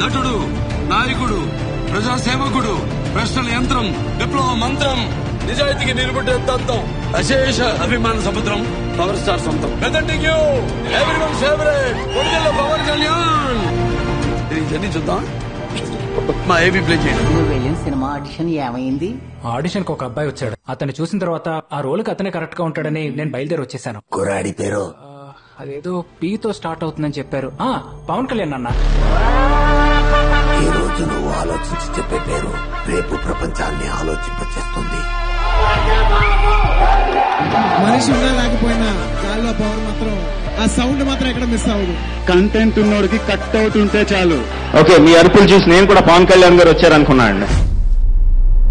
నటుడు, నాయకుడు, ప్రజాసేవకుడు, ప్రశ్నల యంత్రం, విప్లవ మంత్రం, నిజాయితీకి నిలబడే దత్తం, అశేష అభిమాన సముద్రం, పవర్ స్టార్ సొంతం. ప్రెజెంటింగ్ యూ ఎవరీవన్ ఫేవరెట్ కొడుకుల పవన్ కళ్యాణ్. ఇవన్నీ చూద్దాం. మా ఏబీ ప్లే చేయండి. సినిమా ఆడిషన్ ఏమైంది? ఆడిషన్ కి ఒక అబ్బాయి వచ్చాడు. అతన్ని చూసిన తర్వాత ఆ రోల్ కి అతనే కరెక్ట్ గా ఉంటాడని నేను బయలుదేరి వచ్చేసాను. కుర్రాడి పేరు అదేదో పీతో స్టార్ట్ అవుతుందని చెప్పారు. పవన్ కళ్యాణ్ అన్న. ఈ రోజు నువ్వు ఆలోచించి చెప్పే పేరు రేపు ప్రపంచాన్ని ఆలోచింపచేస్తుంది. మనిషి ఉన్నా లేకపోయినా గాల్లో పవర్ మాత్రం, ఆ సౌండ్ మాత్రం ఎక్కడ మిస్ అవ్వదు. కంటెంట్ ఉన్నోడికి కట్ అవుట్ ఉంటే చాలు. ఓకే, మీ అరుపులు చూసి నేను కూడా పవన్ కళ్యాణ్ గారు వచ్చారనుకున్నాను.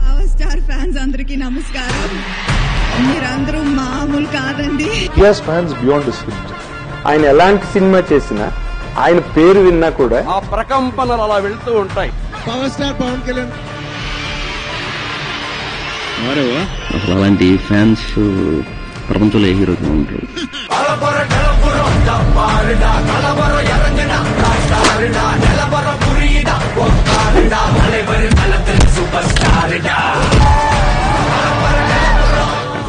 పవర్ స్టార్ ఫ్యాన్స్ అందరికీ నమస్కారం. మీరందరూ మామూలు కాదండి. Fans beyond script. ఆయన ఎలాంటి సినిమా చేసినా, ఆయన పేరు విన్నా కూడా ఆ ప్రకంపనలు అలా వెళ్తూ ఉంటాయి. Power star Pawan Kalyan. అసలు అలాంటి ఫ్యాన్స్ ప్రపంచంలో ఏ హీరోకి ఉంటారు.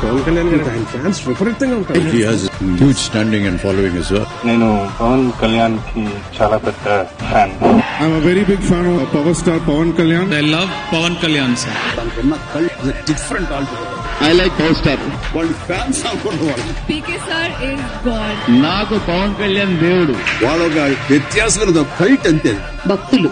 పవన్ కళ్యాణ్ గారు ఆయన ఫ్యాన్స్ విపరీతంగా ఉంటారు. He has huge standing and following as well. నేను పవన్ కళ్యాణ్ కి చాలా పెద్ద fan. I'm a very big fan of power star Pawan Kalyan. I love Pawan Kalyan, sir. Different altogether. I like power star. వాళ్ళు fans అనుకున్నవాళ్ళు. PK sir is god. నాకు పవన్ కళ్యాణ్ దేవుడు. వాళ్ళ ఒక వ్యత్యాసమైన ఫైట్ అంతే. భక్తులు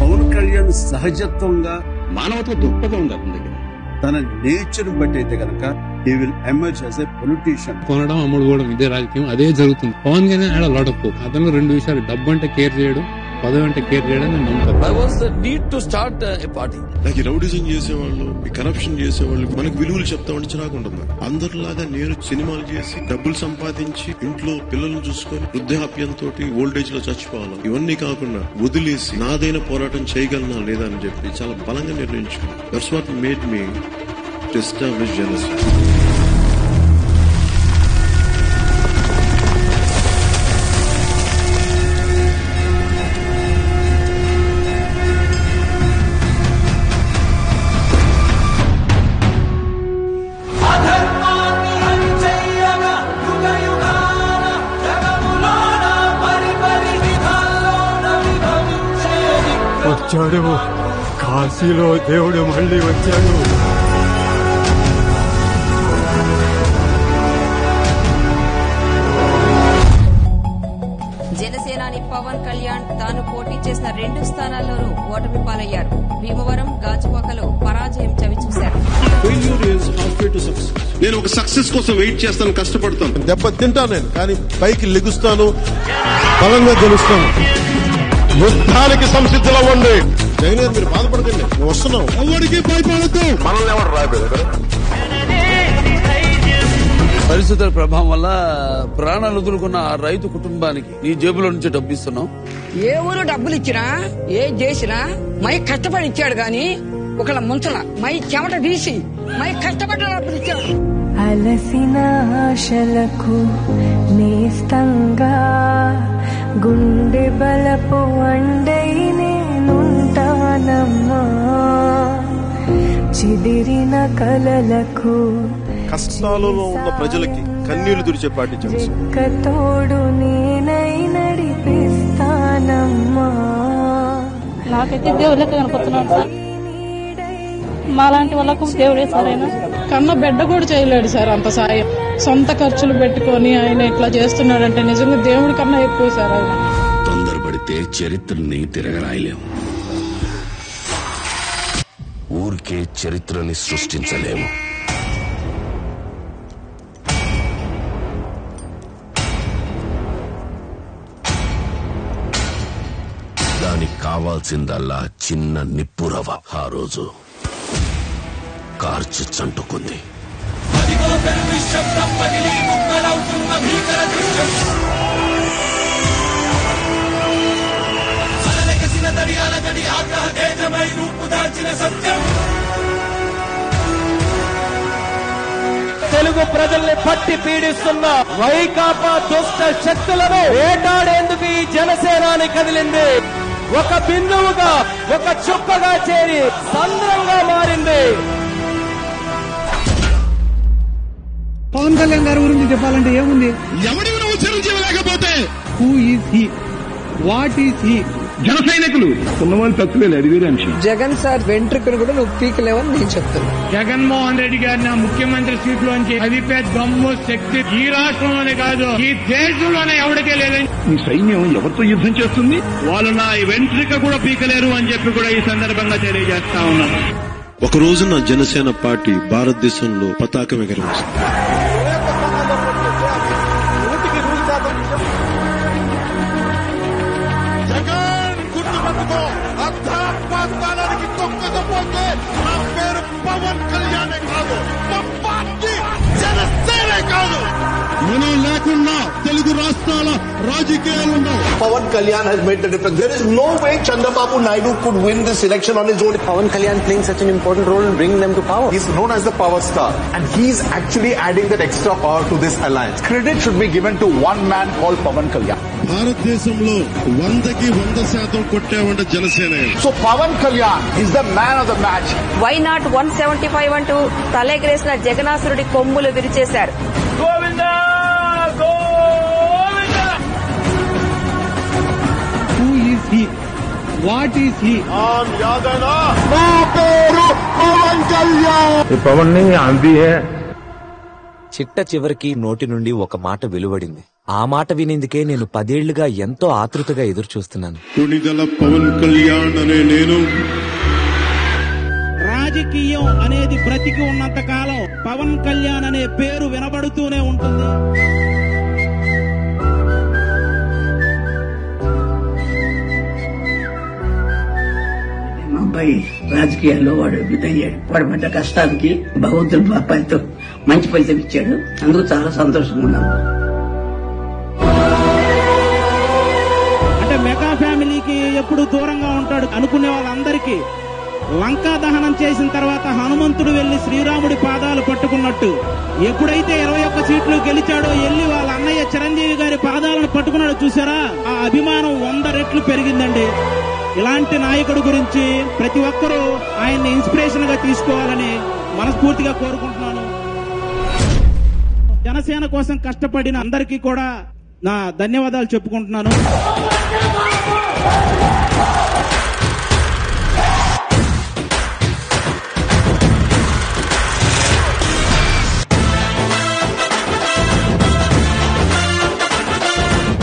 పవన్ కళ్యాణ్ సహజత్వంగా మానవత దృక్పథం ఉంది అతని దగ్గర. తన నేచర్ బట్టి అయితే కనుక he will emerge as a politician. కొనడం అమ్ముడు కూడా ఇదే రాజకీయం, అదే జరుగుతుంది. పవన్ కళ్యాణ్ ఆడ లాట్ ఆఫ్ అతను రెండు విషయాలు, డబ్బు అంటే కేర్ చేయడం, పదవి అంటే కేర్ చేయడం నేను నమ్ముతాను. I was the need to start a party. నాకు రౌడిజం చేసేవాళ్ళు, ఈ కరప్షన్ చేసేవాళ్ళు మనకు విలువలు చెప్తామంటే చిరాకు ఉంటుంది. అందరిలాగా నేను సినిమాలు చేసి డబ్బులు సంపాదించి ఇంట్లో పిల్లలను చూసుకొని వృద్ధాప్యంతో ఓల్డేజ్ లో చచ్చిపోవాలి, ఇవన్నీ కాకుండా వదిలేసి నాదైన పోరాటం చేయగలనా లేదా అని చెప్పి చాలా బలంగా నిర్ణయించుకున్నాను. That's what made me to establish Janasena. వచ్చాడు కాశీలో దేవుడు, మళ్ళీ వచ్చాడు. జనసేనాని పవన్ కళ్యాణ్ తాను పోటీ చేసిన 2 స్థానాల్లోనూ ఓటమి పాలయ్యారు. భీమవరం, గాజువాకలో పరాజయం చవిచూశారు. నేను ఒక సక్సెస్ కోసం వెయిట్ చేస్తాను, కష్టపడతాను, దెబ్బ తింటాను నేను, కానీ పైకి లెగుస్తాను, బలంగా గెలుస్తాను. యుద్ధానికి సంసిద్ధులవ్వండి. జగన్ మీరు బాధపడకండి, మేము వస్తున్నాం. ఎవరికి భయపడద్దు. మనల్ని ఎవరు రాబోయే పరిస్థితుల ప్రభావం వల్ల ప్రాణాలు వదులుకున్న ఆ రైతు కుటుంబానికి నీ జేబులో నుంచి డబ్బు ఇస్తున్నాం. ఏ ఊరు డబ్బులు ఇచ్చినా, ఏం చేసినా మై కష్టపడి ఇచ్చాడు గాని ఒకళ్ళ ముంచల మై చెమట తీసి మై కష్టపడ్డ డబ్బులు ఇచ్చాడు. అలసిన ఆశలకు నేస్తంగా గుండె బలపు అండై నేనుంటానమ్మా. చిదిరిన కలలకు కష్టాలలో ఉన్న ప్రజలకి కన్నీళ్లు తుడిచే పార్టీ జనసేన. తోడు నేనై నడిపిస్తానమ్మా. నాకైతే దేవుళ్ళకి కనపడుతున్నాడు సార్. మాలాంటి వాళ్ళకు దేవుడే సార్. ఆయన కన్న బిడ్డ కూడా చేయలేడు సార్ అంత సాయం. సొంత ఖర్చులు పెట్టుకొని ఆయన ఇట్లా చేస్తున్నాడంటే నిజంగా దేవుడి కన్నా ఎక్కువ సార్. ఆయన తొందరపడితే చరిత్రని తిరగరాయలేము. ఊరికే చరిత్రని సృష్టించలేము. దానికి కావాల్సిందల్లా చిన్న నిప్పురవ. ఆ రోజు కార్చి చంటుకుంది. తెలుగు తెలుగు ప్రజల్ని పట్టి పీడిస్తున్న వైకాపా దుష్ట శక్తులను వేటాడేందుకు ఈ జనసేనాని కదిలింది. ఒక బిందువుగా, ఒక చుక్కగా చేరి సంద్రంగా మారింది. పవన్ కళ్యాణ్ గారి గురించి చెప్పాలంటే ఏముంది? ఎవడి నువ్వు చిరంజీవి లేకపోతే who is he, what is he? జన సైనికులు ఉన్నవాళ్ళు తక్కువే, అది వేరే అంశం. జగన్ సార్ వెంట్రుకలు కూడా నువ్వు పీకలేవని నేను చెప్తున్నా. జగన్మోహన్ రెడ్డి గారిని ముఖ్యమంత్రి సీట్లోంచి అదిపే దమ్ము శక్తి ఈ రాష్ట్రంలోనే కాదు ఈ దేశంలోనే ఎవరికే లేదని. ఈ సైన్యం ఎవరితో యుద్ధం చేస్తుంది? వాళ్ళు నా వెంట్రుక కూడా పీకలేరు అని చెప్పి కూడా ఈ సందర్భంగా తెలియజేస్తా ఉన్నాను. ఒక రోజున జనసేన పార్టీ భారతదేశంలో పతాకం ఎగరవేసింది. జగన్ గుర్తుపెట్టుకో, అర్థాపాతానికి తొక్కకపోతే నా పేరు పవన్ కళ్యాణే కాదు, మా పార్టీ జనసేనే కాదు. మనం లేకుండా తెలుగు రాష్ట్రాల రాజకీయాలు ఉండవు. Pawan Kalyan has made the difference. There is no way Chandrababu Naidu could win this election on his own. Pawan Kalyan playing such an important role in bringing them to power. He's known as the power star, and he's actually adding that extra power to this alliance. Credit should be given to one man called Pawan Kalyan. భారతదేశంలో 100కి 100% కొట్టామంటే Janasena. So Pawan Kalyan is the man of the match. Why not 175 అంటూ తలెగరేసిన జగనాసురుడి కొమ్ములు విరిచేశారు. Govinda Govinda. Who is he, what is he? నా పేరు పవన్ కళ్యాణ్. పవన్ ని అంది చిట్ట చివరికి నోటి నుండి ఒక మాట వెలువడింది. ఆ మాట వినేందుకే నేను 10 ఏళ్లుగా ఎంతో ఆతృతగా ఎదురు చూస్తున్నాను. కొణిదల పవన్ కళ్యాణ్ అనే నేను రాజకీయం అనేది బ్రతికి ఉన్నంత కాలం పవన్ కళ్యాణ్ అనే పేరు వినబడుతూనే ఉంటుంది. మా అబ్బాయి రాజకీయాల్లో వాడు అయ్యాడు. వాడు పడ్డ కష్టానికి భగవంతుడు మా అబ్బాయితో మంచి ఫలితం ఇచ్చాడు. అందుకు చాలా సంతోషంగా ఉన్నాము. అంటే మెగా ఫ్యామిలీకి ఎప్పుడు దూరంగా ఉంటాడు అనుకునే వాళ్ళందరికీ లంకా దహనం చేసిన తర్వాత హనుమంతుడు వెళ్లి శ్రీరాముడి పాదాలు పట్టుకున్నట్టు ఎప్పుడైతే 21 సీట్లు గెలిచాడో వెళ్లి వాళ్ళ అన్నయ్య చిరంజీవి గారి పాదాలను పట్టుకున్నాడో చూసారా, ఆ అభిమానం 100 రెట్లు పెరిగిందండి. ఇలాంటి నాయకుడి గురించి ప్రతి ఒక్కరూ ఆయన్ని ఇన్స్పిరేషన్ గా తీసుకోవాలని మనస్ఫూర్తిగా కోరుకుంటున్నాను. జనసేన కోసం కష్టపడిన అందరికీ కూడా నా ధన్యవాదాలు చెప్పుకుంటున్నాను.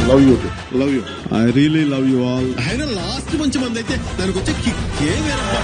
Love you. I really love you all. ఆయన లాస్ట్ మంచి మంది అయితే దానికి వచ్చే కిక్ ఏ వేరబ్బా.